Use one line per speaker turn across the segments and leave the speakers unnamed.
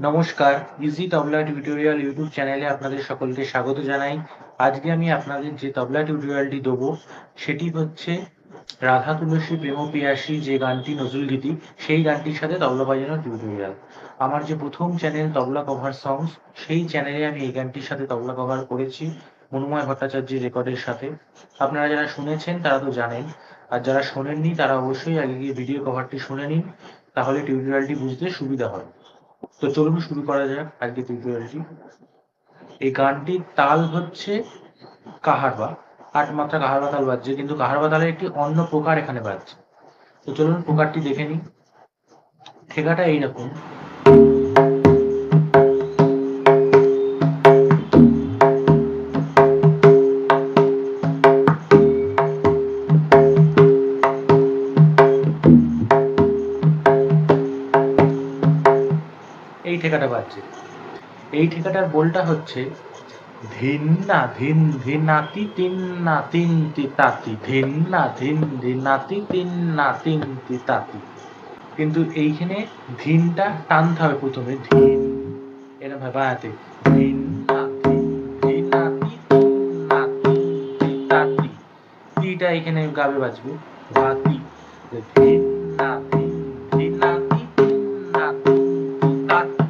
নমস্কার, ইজি তবলা tutorial YouTube চ্যানেলে আপনাদের সকলকে স্বাগত জানাই। আজকে আমি আপনাদের যে তবলা টিউটোরিয়ালটি দেবো সেটি হচ্ছে রাধা তুলসী প্রেম পিয়াসী যে গানটি নজরুলগীতি, সেই গানটির সাথে তবলা বাজানোর টিউটোরিয়াল। আমার যে প্রথম চ্যানেল তবলা কভার সংস, সেই চ্যানেলে আমি এই গানটির সাথে তবলা কভার করেছি মনুময় ভট্টাচার্যের রেকর্ডের সাথে। আপনারা যারা শুনেছেন তারা তো জানেন, আর যারা শোনেননি তারা অবশ্যই আগে গিয়ে ভিডিও কভারটি শুনে নিন, তাহলে টিউটোরিয়ালটি বুঝতে সুবিধা হয়। তো চলুন শুরু করা যাক আজকে টিউটোরিয়ালটি। এই গানটির তাল হচ্ছে কাহারবা, ৮ মাত্রা কাহারবা তাল বাজছে, কিন্তু কাহারবা তালের একটি অন্য প্রকার এখানে বাজছে। তো চলুন প্রকারটি দেখে নিই। ঠেকাটা এইরকম, এই ঠেকাটা বাজছে। এই ঠেকাটার বোলটা হচ্ছে ধিন না ধিন ধিনাতি তিন না তিন তি তাতি, ধিন না ধিন ধিনাতি তিন না তিন তি তাতি। কিন্তু এইখানে ধিনটা টানতে হবে প্রথমে, ধিন এরকম ভাবে বানাতে, ধিন না ধিন ধিনাতি তিন না তিন তি তাতি। তিটা এখানে গাবে বাজবে, ধাতি, ধিন না ধিন ধিনাতি তিন না তিন তি তাতি,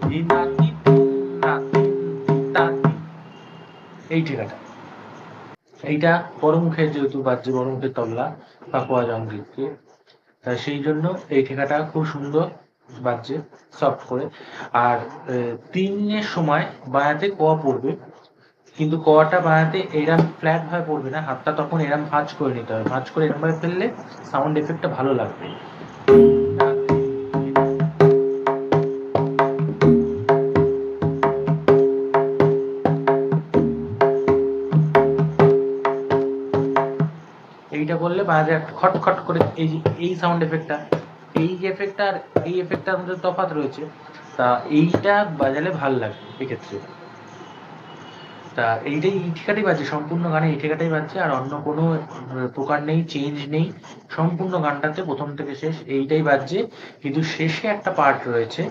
ধিনাতি তিন না তিন তি তাতি। এই ঠিকাটা, এইটা বড়মুখে যেহেতু বাজছে, বড়মুখের তবলা পাকুয়া জঙ্গিকে, তাই সেই জন্য এই ঠেকাটা খুব সুন্দর বাজছে, সফট করে। আর তিনের সময় বায়াতে ক পড়বে, কিন্তু কটা বানাতে এরম ফ্ল্যাট ভাবে পড়বে না, হাতটা তখন এরম ভাঁজ করে নিতে হবে, ভাঁজ করে এরম ভাবে ফেললে সাউন্ড এফেক্টটা ভালো লাগবে। এইটা করলে বাজারে একটা খট খট করে এই যে এই সাউন্ড এফেক্টটা, এই যে এফেক্টটা আর এই এফেক্টটার মধ্যে তফাৎ রয়েছে, তা এইটা বাজালে ভাল লাগবে এক্ষেত্রে। তা এইটাই, এই ঠিকাটাই বাজছে সম্পূর্ণ গানে, এই ঠিকাটাই বাজছে, আর অন্য কোনো প্রকার নেই, চেঞ্জ নেই। সম্পূর্ণ গানটাতে প্রথম থেকে শেষ এইটাই বাজছে, কিন্তু শেষে একটা পার্ট রয়েছে,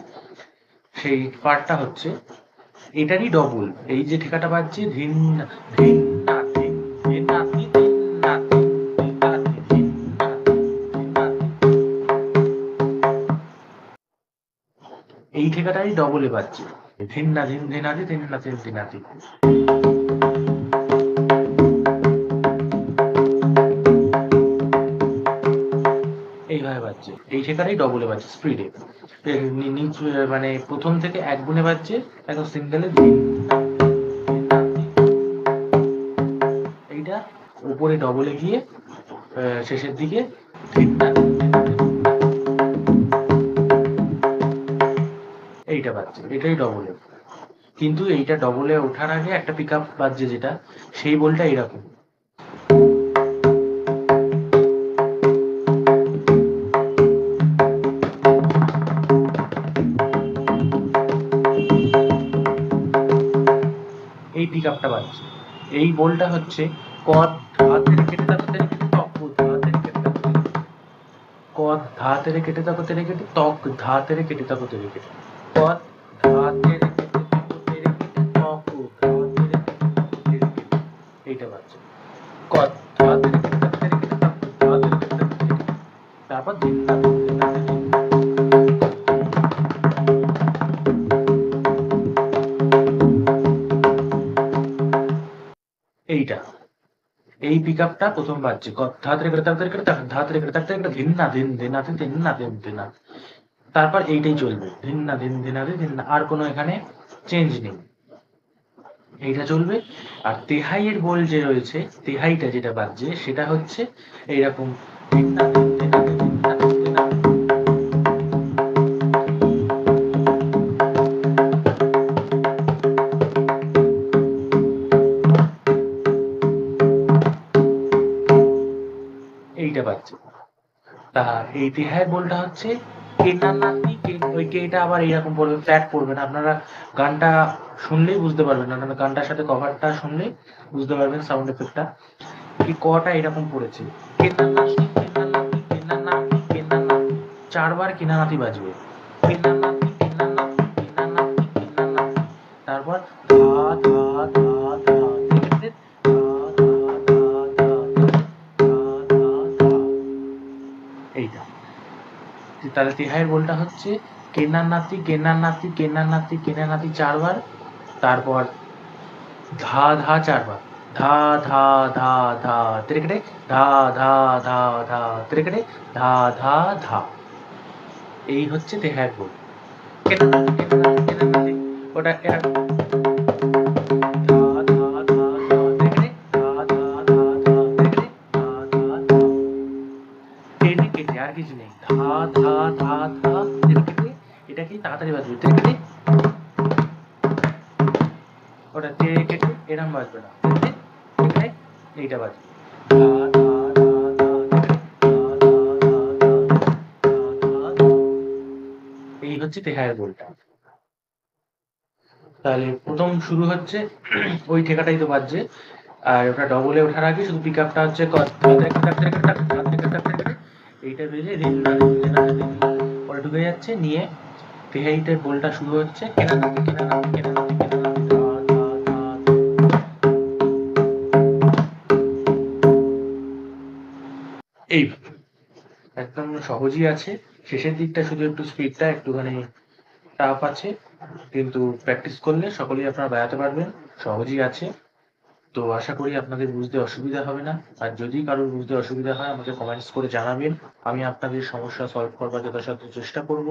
সেই পার্টটা হচ্ছে এটারই ডবল। এই যে ঠিকাটা বাজছে ধিন ধিন না ধিন ধিন না তি ধিন না ধিন তি তা তি ধিন না ধিন ধিন না তি, এই ঠিকাটাই ডবলে বাজছে, ধিন না ধিন ধিনাতি ধিন না ধিন ধিনাতি। এইভাবে বাজছে, এই শেখাটাই ডবলে বাজছে স্পিডে, মানে প্রথম থেকে এক গুণে বাজছে, একদম সিঙ্গেলে এইটা উপরে ডবলে গিয়ে শেষের দিকে এইটা বাজছে, এটাই ডবলে। কিন্তু এইটা ডবলে ওঠার আগে একটা পিক আপ বাজছে, যেটা সেই বলটা এরকম, এই পিক আপটা বাজছে। এই বোলটা হচ্ছে কদ ধা তেরে কেটে তাকো তেরে কেটে তক ধা তেরে কেটে তাকো তেরে কেটে, কদ ধা তেরে কেটে তাকো তেরে কেটে তক ধা তেরে কেটে তাকো তেরে কেটে, কদ ধা তেরে কেটে তাকো তেরে কেটে তক ধা তেরে কেটে তাকো তেরে কেটে। এইটা বাজছে কদ ধা তেরে কেটে তাকো তেরে কেটে তক ধা তেরে কেটে তাকো তেরে কেটে, তারপর দিন না দিন দিন না দিন। এইটা, এই পিক আপটা প্রথম বাজছে ধাতরে করে তাড়াতাড়ি করে ধাতরে করে তাড়াতাড়ি করে ধিন না ধিন ধিনাতে ধিন না ধিন ধিনা, তারপর এইটাই চলবে, ধিন না ধিন ধিনাতে ধিন না, আর কোনো এখানে চেঞ্জ নেই, এইটা চলবে। আর তেহাইয়ের বোল যে রয়েছে, তেহাইটা যেটা বাজছে সেটা হচ্ছে এইরকম, ধিন না ধিন ধিনাতে ধিন না ধিন ধিনা। এইটা বাজছে। তা এই তেহাইয়ের বোলটা হচ্ছে কেটানাতি, ওই কেটা আবার এইরকম পড়বে, ফ্ল্যাট পড়বে না। আপনারা গানটা শুনলেই বুঝতে পারবেন, আপনারা গানটার সাথে কভারটা শুনলেই বুঝতে পারবেন সাউন্ড এফেক্টটা কি, কটা এরকম পড়েছে, কেনানাতি কেনানাতি কেনানাতি কেনানাতি, 4 বার কেনানাতি বাজবে, কেনানাতি তাহলে তেহাইয়ের বোলটা হচ্ছে কেন্নার নাতি কেন্নার নাতি কেন্নার নাতি কেন্নার নাতি 4 বার, তারপর ধা ধা 4 বার, ধা ধা ধা ধা তেরেকেটে, ধা ধা ধা ধা তেরেকেটে, ধা ধা ধা। এই হচ্ছে তেহাইয়ের বোল। কেন্নার নাতি কেন্নার নাতি কেন্নার নাতি, ওটা এটা ধা ধা ধা ধা তেরেকেটে, ধা ধা ধা ধা তেরেকেটে, ধা ধা ধা। টেনে কেটে আর কিছু নেই, ধা ধা ধা ধা তেরেকেটে। এটা কি তাড়াতাড়ি বাজবে, তেরেকেটে, ওটা তেরেকেটে এরম বাজবে না, তেরেকেটে তেরেকেটে এইটা বাজবে, ধা ধা ধা ধা তেরেকেটে, ধা ধা ধা ধা ধা ধা ধা। এই হচ্ছে তেহাইয়ের বোলটা। তাহলে প্রথম শুরু হচ্ছে ওই ঠেকাটাই তো বাজছে, আর ওটা ডবলে ওঠার আগে শুধু পিক আপটা হচ্ছে এইটা বেজে রিন না রিন রিন রিন পরে ঢুকে যাচ্ছে, নিয়ে তেহাইটের বোলটা শুরু হচ্ছে কেনা নাতি কেনা নাতি কেনা নাতি কেনা নাতি ধা ধা ধা ধা। এইভাবে একদম সহজই আছে। শেষের দিকটা শুধু একটু স্পিডটা একটুখানি টাফ আছে, কিন্তু প্র্যাকটিস করলে সকলেই আপনারা বাজাতে পারবেন, সহজই আছে। তো আশা করি আপনাদের বুঝতে অসুবিধা হবে না। আর যদি কারোর বুঝতে অসুবিধা হয় আমাকে কমেন্টস করে জানাবেন, আমি আপনাদের সমস্যা সলভ করবার যথাসাধ্য চেষ্টা করব।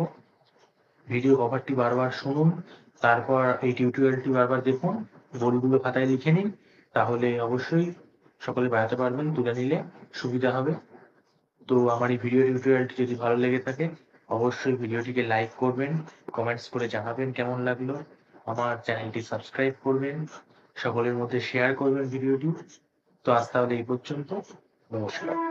ভিডিও কভারটি বারবার শুনুন, তারপর এই টিউটোরিয়ালটি বারবার দেখুন, বোলগুলো খাতায় লিখে নিন, তাহলে অবশ্যই সকলে বাজাতে পারবেন, তুলে নিলে সুবিধা হবে। তো আমার এই ভিডিও টিউটোরিয়ালটি যদি ভালো লেগে থাকে অবশ্যই ভিডিওটিকে লাইক করবেন, কমেন্টস করে জানাবেন কেমন লাগলো, আমার চ্যানেলটি সাবস্ক্রাইব করবেন, সকলের মধ্যে শেয়ার করবেন ভিডিওটি। তো আজ তাহলে এই পর্যন্ত, নমস্কার।